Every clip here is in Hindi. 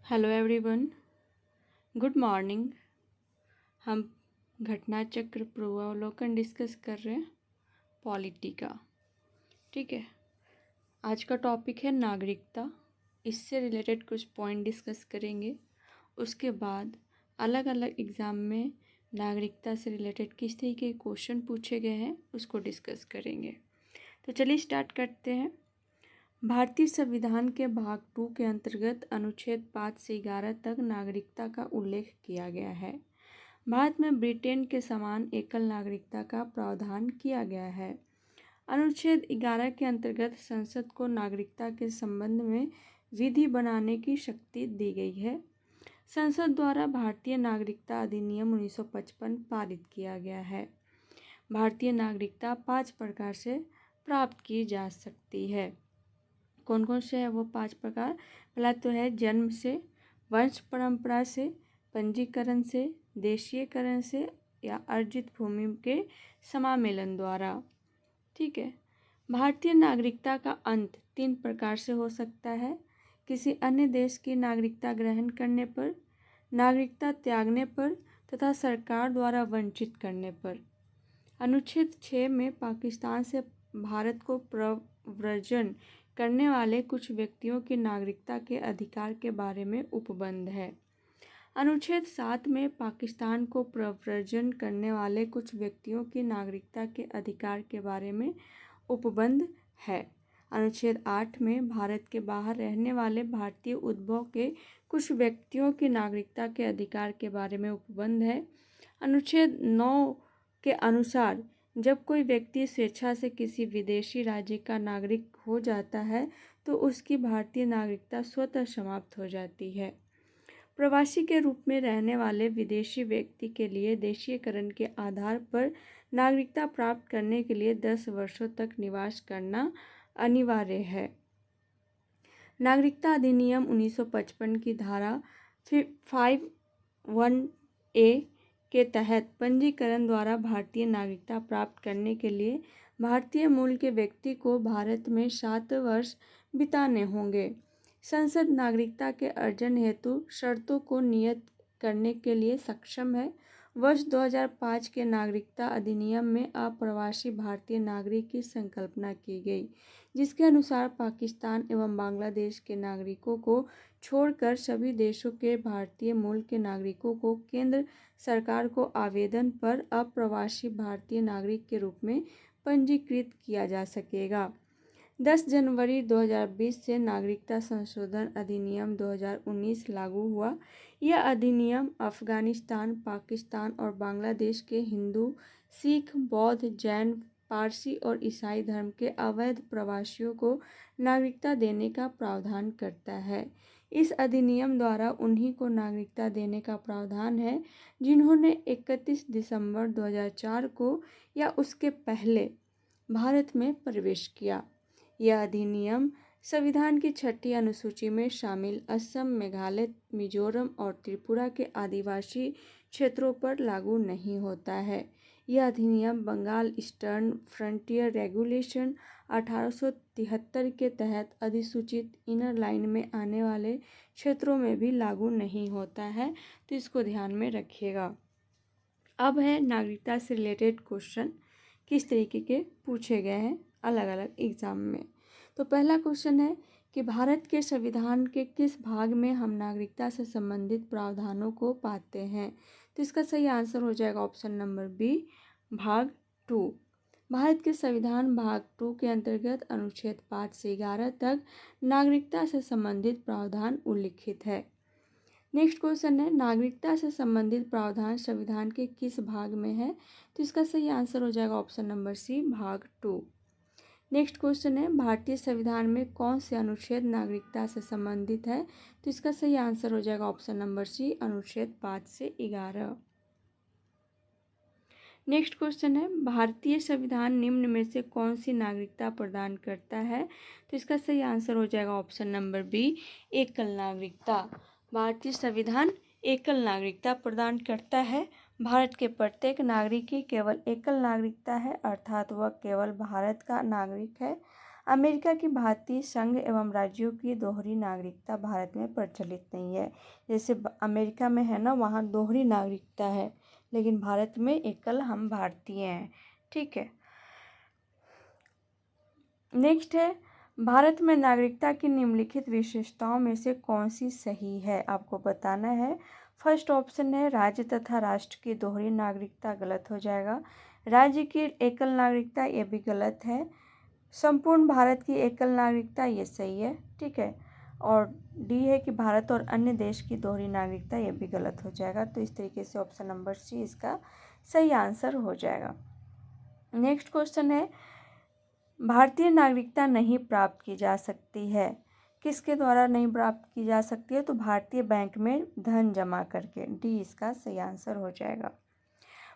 Hello everyone, good morning. हम घटना चक्र पूर्वावलोकन डिस्कस कर रहे हैं पॉलिटी का। ठीक है, आज का टॉपिक है नागरिकता। इससे रिलेटेड कुछ पॉइंट डिस्कस करेंगे। उसके बाद अलग अलग एग्ज़ाम में नागरिकता से रिलेटेड किस तरीके के क्वेश्चन पूछे गए हैं उसको डिस्कस करेंगे। तो चलिए स्टार्ट करते हैं। भारतीय संविधान के भाग 2 के अंतर्गत अनुच्छेद 5 से 11 तक नागरिकता का उल्लेख किया गया है। भारत में ब्रिटेन के समान एकल नागरिकता का प्रावधान किया गया है। अनुच्छेद 11 के अंतर्गत संसद को नागरिकता के संबंध में विधि बनाने की शक्ति दी गई है। संसद द्वारा भारतीय नागरिकता अधिनियम 1955 पारित किया गया है। भारतीय नागरिकता 5 प्रकार से प्राप्त की जा सकती है। कौन कौन से है वो 5 प्रकार? पहला तो है जन्म से, वंश परंपरा से, पंजीकरण से, देशीयकरण से या अर्जित भूमि के समामेलन द्वारा। ठीक है। भारतीय नागरिकता का अंत 3 प्रकार से हो सकता है: किसी अन्य देश की नागरिकता ग्रहण करने पर, नागरिकता त्यागने पर तथा सरकार द्वारा वंचित करने पर। अनुच्छेद 6 में पाकिस्तान से भारत को प्रव्रजन करने वाले कुछ व्यक्तियों की नागरिकता के अधिकार के बारे में उपबंध है। अनुच्छेद 7 में पाकिस्तान को प्रव्रजन करने वाले कुछ व्यक्तियों की नागरिकता के अधिकार के बारे में उपबंध है। अनुच्छेद 8 में भारत के बाहर रहने वाले भारतीय उद्भव के कुछ व्यक्तियों की नागरिकता के अधिकार के बारे में उपबंध है। अनुच्छेद 9 के अनुसार जब कोई व्यक्ति स्वेच्छा से किसी विदेशी राज्य का नागरिक हो जाता है तो उसकी भारतीय नागरिकता स्वतः समाप्त हो जाती है। प्रवासी के रूप में रहने वाले विदेशी व्यक्ति के लिए देशीयकरण के आधार पर नागरिकता प्राप्त करने के लिए 10 वर्षों तक निवास करना अनिवार्य है। नागरिकता अधिनियम 1955 की धारा 51A के तहत पंजीकरण द्वारा भारतीय नागरिकता प्राप्त करने के लिए भारतीय मूल के व्यक्ति को भारत में 7 वर्ष बिताने होंगे। संसद नागरिकता के अर्जन हेतु शर्तों को नियत करने के लिए सक्षम है। वर्ष 2005 के नागरिकता अधिनियम में अप्रवासी भारतीय नागरिक की संकल्पना की गई, जिसके अनुसार पाकिस्तान एवं बांग्लादेश के नागरिकों को छोड़कर सभी देशों के भारतीय मूल के नागरिकों को केंद्र सरकार को आवेदन पर अप्रवासी भारतीय नागरिक के रूप में पंजीकृत किया जा सकेगा। 10 जनवरी 2020 से नागरिकता संशोधन अधिनियम 2019 लागू हुआ। यह अधिनियम अफगानिस्तान, पाकिस्तान और बांग्लादेश के हिंदू, सिख, बौद्ध, जैन, पारसी और ईसाई धर्म के अवैध प्रवासियों को नागरिकता देने का प्रावधान करता है। इस अधिनियम द्वारा उन्हीं को नागरिकता देने का प्रावधान है जिन्होंने 31 दिसंबर 2004 को या उसके पहले भारत में प्रवेश किया। यह अधिनियम संविधान की 6ठी अनुसूची में शामिल असम, मेघालय, मिजोरम और त्रिपुरा के आदिवासी क्षेत्रों पर लागू नहीं होता है। यह अधिनियम बंगाल ईस्टर्न फ्रंटियर रेगुलेशन 1873 के तहत अधिसूचित इनर लाइन में आने वाले क्षेत्रों में भी लागू नहीं होता है, तो इसको ध्यान में रखिएगा। अब है नागरिकता से रिलेटेड क्वेश्चन किस तरीके के पूछे गए हैं अलग अलग एग्जाम में। तो पहला क्वेश्चन है कि भारत के संविधान के किस भाग में हम नागरिकता से संबंधित प्रावधानों को पाते हैं? तो इसका सही आंसर हो जाएगा ऑप्शन नंबर बी, भाग 2। भारत के संविधान भाग 2 के अंतर्गत अनुच्छेद 5 से 11 तक नागरिकता से संबंधित प्रावधान उल्लिखित है। नेक्स्ट क्वेश्चन है नागरिकता से संबंधित प्रावधान संविधान के किस भाग में है? तो इसका सही आंसर हो जाएगा ऑप्शन नंबर सी, भाग 2। नेक्स्ट क्वेश्चन है भारतीय संविधान में कौन से अनुच्छेद नागरिकता से संबंधित है? तो इसका सही आंसर हो जाएगा ऑप्शन नंबर सी, अनुच्छेद 5 से 11। नेक्स्ट क्वेश्चन है भारतीय संविधान निम्न में से कौन सी नागरिकता प्रदान करता है? तो इसका सही आंसर हो जाएगा ऑप्शन नंबर बी, एकल नागरिकता। भारतीय संविधान एकल नागरिकता प्रदान करता है। भारत के प्रत्येक नागरिक की केवल एकल नागरिकता है, अर्थात वह केवल भारत का नागरिक है। अमेरिका की भांति संघ एवं राज्यों की दोहरी नागरिकता भारत में प्रचलित नहीं है। जैसे अमेरिका में है ना, वहाँ दोहरी नागरिकता है, लेकिन भारत में एकल हम भारतीय हैं। ठीक है, नेक्स्ट है, भारत में नागरिकता की निम्नलिखित विशेषताओं में से कौन सी सही है, आपको बताना है। फर्स्ट ऑप्शन है राज्य तथा राष्ट्र की दोहरी नागरिकता, गलत हो जाएगा। राज्य की एकल नागरिकता, ये भी गलत है। संपूर्ण भारत की एकल नागरिकता, ये सही है। ठीक है, और डी है कि भारत और अन्य देश की दोहरी नागरिकता, ये भी गलत हो जाएगा। तो इस तरीके से ऑप्शन नंबर सी इसका सही आंसर हो जाएगा। नेक्स्ट क्वेश्चन है, भारतीय नागरिकता नहीं प्राप्त की जा सकती है, किसके द्वारा नहीं प्राप्त की जा सकती है? तो भारतीय बैंक में धन जमा करके, डी इसका सही आंसर हो जाएगा।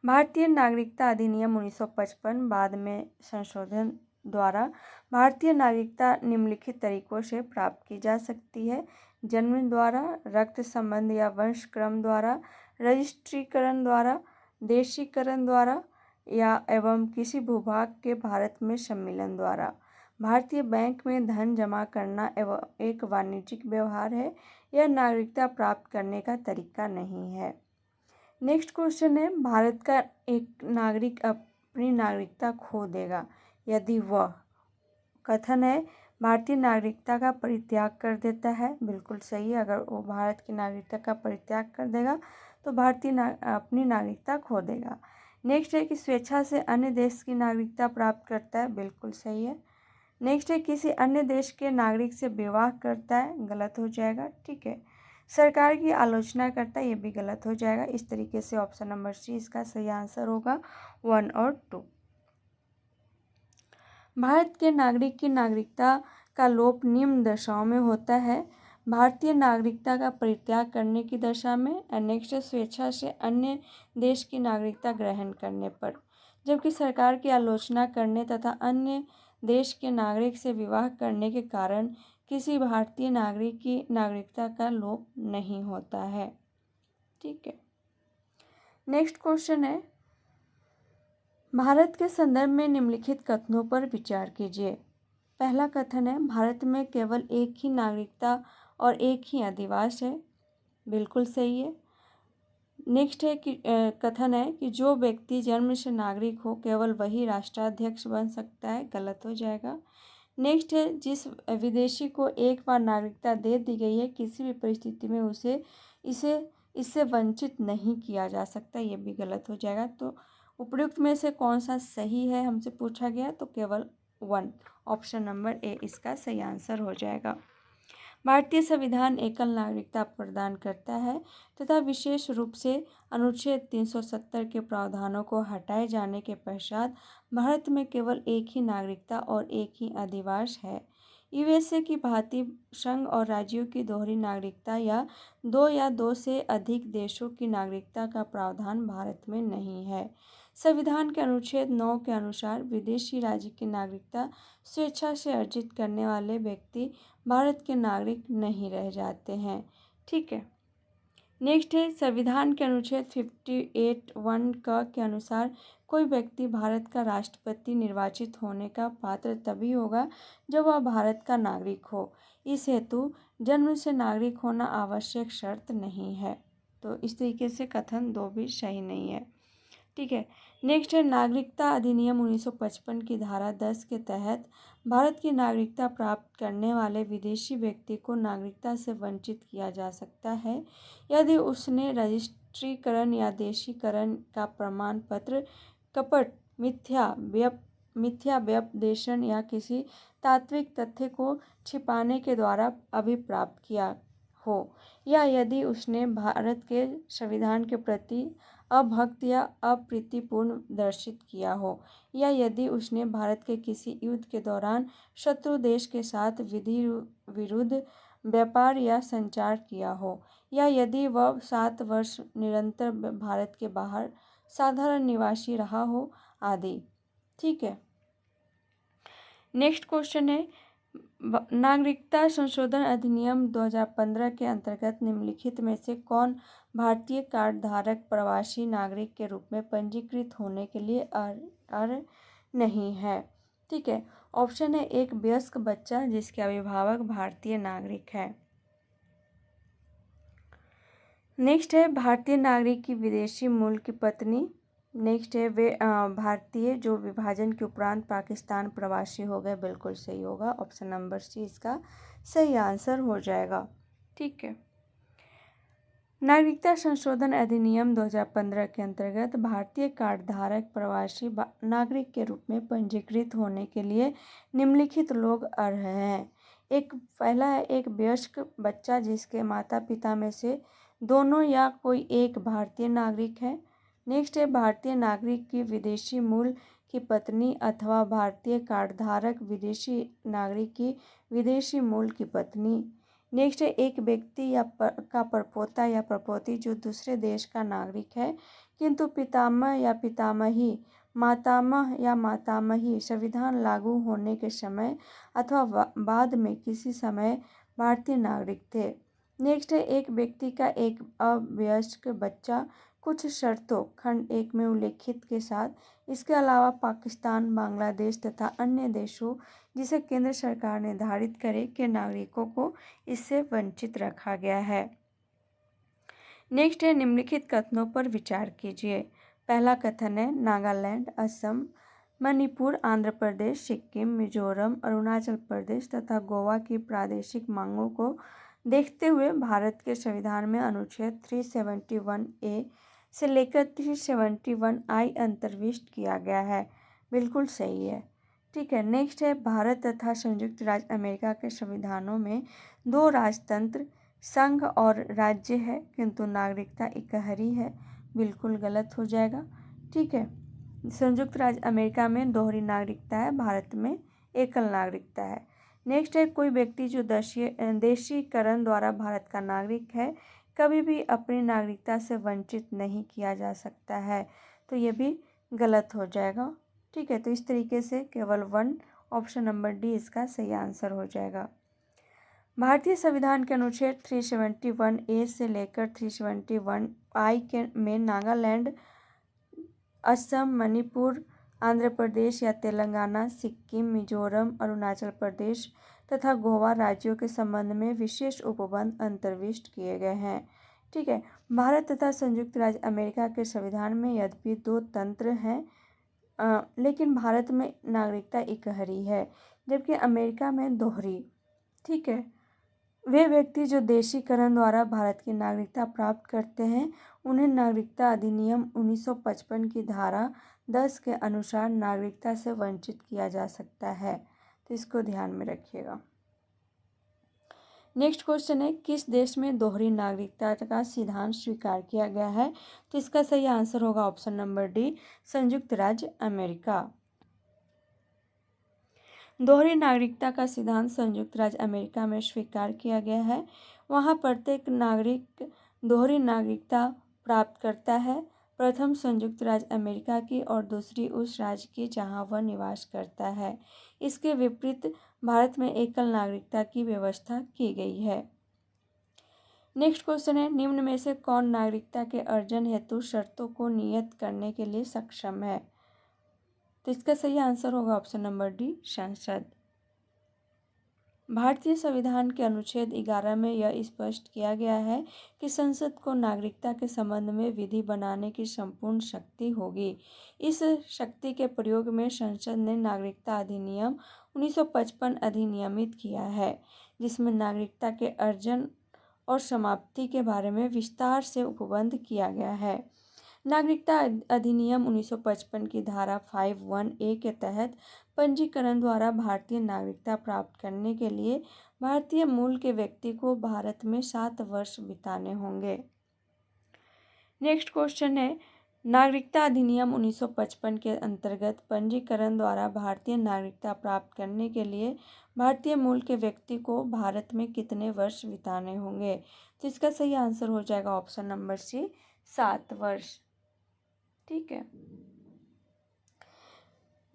भारतीय नागरिकता अधिनियम 1955 बाद में संशोधन द्वारा भारतीय नागरिकता निम्नलिखित तरीकों से प्राप्त की जा सकती है। जन्म द्वारा, रक्त संबंध या वंश क्रम द्वारा, रजिस्ट्रीकरण द्वारा, देशीकरण द्वारा या एवं किसी भूभाग के भारत में सम्मिलन द्वारा। भारतीय बैंक में धन जमा करना एवं एक वाणिज्यिक व्यवहार है, यह नागरिकता प्राप्त करने का तरीका नहीं है। नेक्स्ट क्वेश्चन है, भारत का एक नागरिक अपनी नागरिकता खो देगा यदि वह, कथन है भारतीय नागरिकता का परित्याग कर देता है, बिल्कुल सही है। अगर वो भारत की नागरिकता का परित्याग कर देगा तो अपनी नागरिकता खो देगा। नेक्स्ट है कि स्वेच्छा से अन्य देश की नागरिकता प्राप्त करता है, बिल्कुल सही है। नेक्स्ट है किसी अन्य देश के नागरिक से विवाह करता है, गलत हो जाएगा। ठीक है, सरकार की आलोचना करता है, ये भी गलत हो जाएगा। इस तरीके से ऑप्शन नंबर सी इसका सही आंसर होगा, 1 और 2। भारत के नागरिक की नागरिकता का लोप निम्न दशाओं में होता है। भारतीय नागरिकता का परित्याग करने की दशा में, नेक्स्ट स्वेच्छा से अन्य देश की नागरिकता ग्रहण करने पर, जबकि सरकार की आलोचना करने तथा अन्य देश के नागरिक से विवाह करने के कारण किसी भारतीय नागरिक की नागरिकता का लोप नहीं होता है। ठीक है, नेक्स्ट क्वेश्चन है, भारत के संदर्भ में निम्नलिखित कथनों पर विचार कीजिए। पहला कथन है, भारत में केवल एक ही नागरिकता और एक ही अधिवास है, बिल्कुल सही है। नेक्स्ट है कि कथन है कि जो व्यक्ति जन्म से नागरिक हो केवल वही राष्ट्राध्यक्ष बन सकता है, गलत हो जाएगा। नेक्स्ट है, जिस विदेशी को एक बार नागरिकता दे दी गई है किसी भी परिस्थिति में उसे इससे वंचित नहीं किया जा सकता, ये भी गलत हो जाएगा। तो उपयुक्त में से कौन सा सही है हमसे पूछा गया, तो केवल 1, ऑप्शन नंबर ए इसका सही आंसर हो जाएगा। भारतीय संविधान एकल नागरिकता प्रदान करता है तथा विशेष रूप से अनुच्छेद 370 के प्रावधानों को हटाए जाने के पश्चात भारत में केवल एक ही नागरिकता और एक ही अधिवास है। यूएसए की भांति संघ और राज्यों की दोहरी नागरिकता या दो से अधिक देशों की नागरिकता का प्रावधान भारत में नहीं है। संविधान के अनुच्छेद 9 के अनुसार विदेशी राज्य की नागरिकता स्वेच्छा से अर्जित करने वाले व्यक्ति भारत के नागरिक नहीं रह जाते हैं। ठीक है, नेक्स्ट है, संविधान के अनुच्छेद 58(1) के अनुसार कोई व्यक्ति भारत का राष्ट्रपति निर्वाचित होने का पात्र तभी होगा जब वह भारत का नागरिक हो। इस हेतु जन्म से नागरिक होना आवश्यक शर्त नहीं है। तो इस तरीके से कथन 2 भी सही नहीं है। ठीक है, नेक्स्ट है, नागरिकता अधिनियम 1955 की धारा 10 के तहत भारत की नागरिकता प्राप्त करने वाले विदेशी व्यक्ति को नागरिकता से वंचित किया जा सकता है यदि उसने रजिस्ट्रीकरण या देशीकरण का प्रमाण पत्र, कपट, मिथ्या व्यपदेशन या किसी तात्विक तथ्य को छिपाने के द्वारा अभिप्राप्त किया हो, या यदि उसने भारत के संविधान के प्रति अभक्त या अप्रीतिपूर्ण दर्शित किया हो, या यदि उसने भारत के किसी युद्ध के दौरान शत्रु देश के साथ विधि विरुद्ध व्यापार या संचार किया हो, या यदि वह 7 वर्ष निरंतर भारत के बाहर साधारण निवासी रहा हो आदि। ठीक है, नेक्स्ट क्वेश्चन है, नागरिकता संशोधन अधिनियम 2015 के अंतर्गत निम्नलिखित में से कौन भारतीय कार्ड धारक प्रवासी नागरिक के रूप में पंजीकृत होने के लिए अर्ह नहीं है। ठीक है, ऑप्शन है एक वयस्क बच्चा जिसके अभिभावक भारतीय नागरिक है। नेक्स्ट है भारतीय नागरिक की विदेशी मूल की पत्नी। नेक्स्ट है वे भारतीय जो विभाजन के उपरांत पाकिस्तान प्रवासी हो गए। बिल्कुल सही होगा, ऑप्शन नंबर सी इसका सही आंसर हो जाएगा। ठीक है। नागरिकता संशोधन अधिनियम 2015 के अंतर्गत भारतीय कार्ड धारक प्रवासी नागरिक के रूप में पंजीकृत होने के लिए निम्नलिखित लोग अर्ह हैं। पहला है एक वयस्क बच्चा जिसके माता पिता में से दोनों या कोई एक भारतीय नागरिक है। नेक्स्ट है भारतीय नागरिक की विदेशी मूल की पत्नी अथवा भारतीय कार्ड धारक विदेशी नागरिक की विदेशी मूल की पत्नी। नेक्स्ट है एक व्यक्ति का परपोता या परपोती जो दूसरे देश का नागरिक है किंतु पितामह या पितामही, मातामह या मातामही संविधान लागू होने के समय अथवा बाद में किसी समय भारतीय नागरिक थे। नेक्स्ट है एक व्यक्ति का एक अवयस्क बच्चा कुछ शर्तों खंड 1 में उल्लेखित के साथ, इसके अलावा पाकिस्तान, बांग्लादेश तथा अन्य देशों जिसे केंद्र सरकार निर्धारित करे के नागरिकों को इससे वंचित रखा गया है। नेक्स्ट है निम्नलिखित कथनों पर विचार कीजिए। पहला कथन है नागालैंड, असम, मणिपुर, आंध्र प्रदेश, सिक्किम, मिजोरम, अरुणाचल प्रदेश तथा गोवा की प्रादेशिक मांगों को देखते हुए भारत के संविधान में अनुच्छेद 371A से लेकर 371I अंतर्विष्ट किया गया है। बिल्कुल सही है। ठीक है। नेक्स्ट है भारत तथा संयुक्त राज्य अमेरिका के संविधानों में 2 राजतंत्र, संघ और राज्य है किंतु नागरिकता इकहरी है। बिल्कुल गलत हो जाएगा। ठीक है। संयुक्त राज्य अमेरिका में दोहरी नागरिकता है, भारत में एकल नागरिकता है। नेक्स्ट है कोई व्यक्ति जो देशीकरण द्वारा भारत का नागरिक है कभी भी अपनी नागरिकता से वंचित नहीं किया जा सकता है, तो ये भी गलत हो जाएगा। ठीक है। तो इस तरीके से केवल 1 ऑप्शन नंबर डी इसका सही आंसर हो जाएगा। भारतीय संविधान के अनुच्छेद 371A से लेकर 371I के में नागालैंड, असम, मणिपुर, आंध्र प्रदेश या तेलंगाना, सिक्किम, मिजोरम, अरुणाचल प्रदेश तथा गोवा राज्यों के संबंध में विशेष उपबंध अंतर्विष्ट किए गए हैं। ठीक है। भारत तथा संयुक्त राज्य अमेरिका के संविधान में यद्यपि 2 तंत्र हैं लेकिन भारत में नागरिकता इकहरी है जबकि अमेरिका में दोहरी। ठीक है। वे व्यक्ति जो देशीकरण द्वारा भारत की नागरिकता प्राप्त करते हैं उन्हें नागरिकता अधिनियम 1955 की धारा 10 के अनुसार नागरिकता से वंचित किया जा सकता है, तो इसको ध्यान में रखिएगा। नेक्स्ट क्वेश्चन है किस देश में दोहरी नागरिकता का सिद्धांत स्वीकार किया गया है, तो इसका सही आंसर होगा ऑप्शन नंबर डी, संयुक्त राज्य अमेरिका। दोहरी नागरिकता का सिद्धांत संयुक्त राज्य अमेरिका में स्वीकार किया गया है। वहाँ प्रत्येक नागरिक दोहरी नागरिकता प्राप्त करता है, प्रथम संयुक्त राज्य अमेरिका की और दूसरी उस राज्य की जहाँ वह निवास करता है। इसके विपरीत भारत में एकल नागरिकता की व्यवस्था की गई है। नेक्स्ट क्वेश्चन है निम्न में से कौन नागरिकता के अर्जन हेतु शर्तों को नियत करने के लिए सक्षम है, तो इसका सही आंसर होगा ऑप्शन नंबर डी, संसद। भारतीय संविधान के अनुच्छेद 11 में यह स्पष्ट किया गया है कि संसद को नागरिकता के संबंध में विधि बनाने की संपूर्ण शक्ति होगी। इस शक्ति के प्रयोग में संसद ने नागरिकता अधिनियम 1955 अधिनियमित किया है जिसमें नागरिकता के अर्जन और समाप्ति के बारे में विस्तार से उपबंध किया गया है। नागरिकता अधिनियम 1955 की धारा 51A के तहत पंजीकरण द्वारा भारतीय नागरिकता प्राप्त करने के लिए भारतीय मूल के व्यक्ति को भारत में 7 वर्ष बिताने होंगे। नेक्स्ट क्वेश्चन है नागरिकता अधिनियम 1955 के अंतर्गत पंजीकरण द्वारा भारतीय नागरिकता प्राप्त करने के लिए भारतीय मूल के व्यक्ति को भारत में कितने वर्ष बिताने होंगे, तो इसका सही आंसर हो जाएगा ऑप्शन नंबर सी, 7 वर्ष। ठीक है।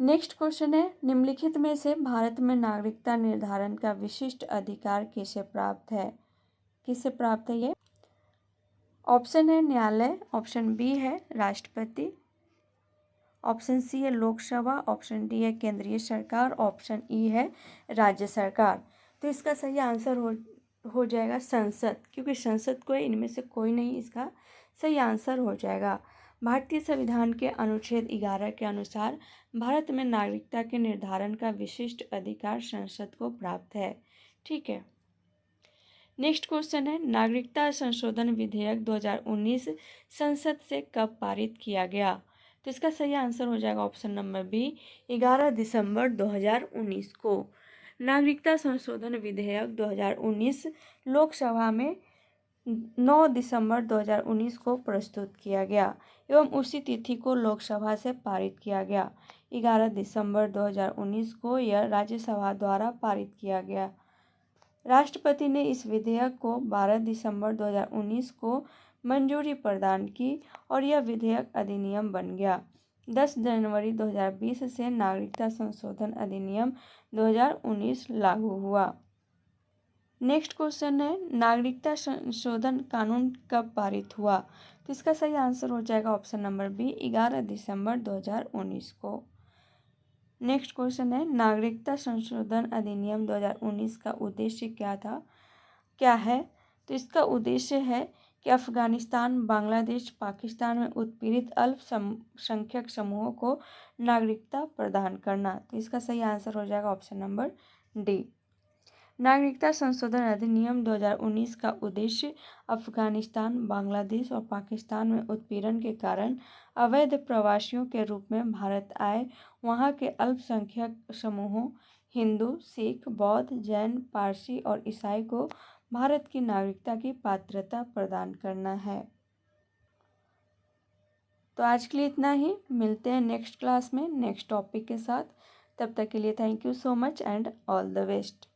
नेक्स्ट क्वेश्चन है निम्नलिखित में से भारत में नागरिकता निर्धारण का विशिष्ट अधिकार किसे प्राप्त है, किसे प्राप्त है ये? ऑप्शन है न्यायालय, ऑप्शन बी है राष्ट्रपति, ऑप्शन सी है लोकसभा, ऑप्शन डी है केंद्रीय सरकार, ऑप्शन ई है राज्य सरकार। तो इसका सही आंसर हो जाएगा संसद, क्योंकि संसद को इनमें से कोई नहीं इसका सही आंसर हो जाएगा। भारतीय संविधान के अनुच्छेद 11 के अनुसार भारत में नागरिकता के निर्धारण का विशिष्ट अधिकार संसद को प्राप्त है। ठीक है, नेक्स्ट क्वेश्चन है नागरिकता संशोधन विधेयक 2019 संसद से कब पारित किया गया? तो इसका सही आंसर हो जाएगा ऑप्शन नंबर बी 11 दिसंबर 2019 को। नागरिकता संशोधन विधेयक 2019 लोकसभा में 9 दिसंबर 2019 को प्रस्तुत किया गया एवं उसी तिथि को लोकसभा से पारित किया गया। 11 दिसंबर 2019 को यह राज्यसभा द्वारा पारित किया गया। राष्ट्रपति ने इस विधेयक को 12 दिसंबर 2019 को मंजूरी प्रदान की और यह विधेयक अधिनियम बन गया। 10 जनवरी 2020 से नागरिकता संशोधन अधिनियम 2019 लागू हुआ। नेक्स्ट क्वेश्चन है नागरिकता संशोधन कानून कब पारित हुआ? तो इसका सही आंसर हो जाएगा ऑप्शन नंबर बी 11 दिसंबर 2019 को। नेक्स्ट क्वेश्चन है नागरिकता संशोधन अधिनियम 2019 का उद्देश्य क्या है? तो इसका उद्देश्य है कि अफगानिस्तान, बांग्लादेश, पाकिस्तान में उत्पीड़ित अल्पसंख्यक समूहों को नागरिकता प्रदान करना। तो इसका सही आंसर हो जाएगा ऑप्शन नंबर डी। नागरिकता संशोधन अधिनियम 2019 का उद्देश्य अफगानिस्तान, बांग्लादेश और पाकिस्तान में उत्पीड़न के कारण अवैध प्रवासियों के रूप में भारत आए वहां के अल्पसंख्यक समूहों हिंदू, सिख, बौद्ध, जैन, पारसी और ईसाई को भारत की नागरिकता की पात्रता प्रदान करना है। तो आज के लिए इतना ही, मिलते हैं नेक्स्ट क्लास में नेक्स्ट टॉपिक के साथ। तब तक के लिए thank you so much and all the best.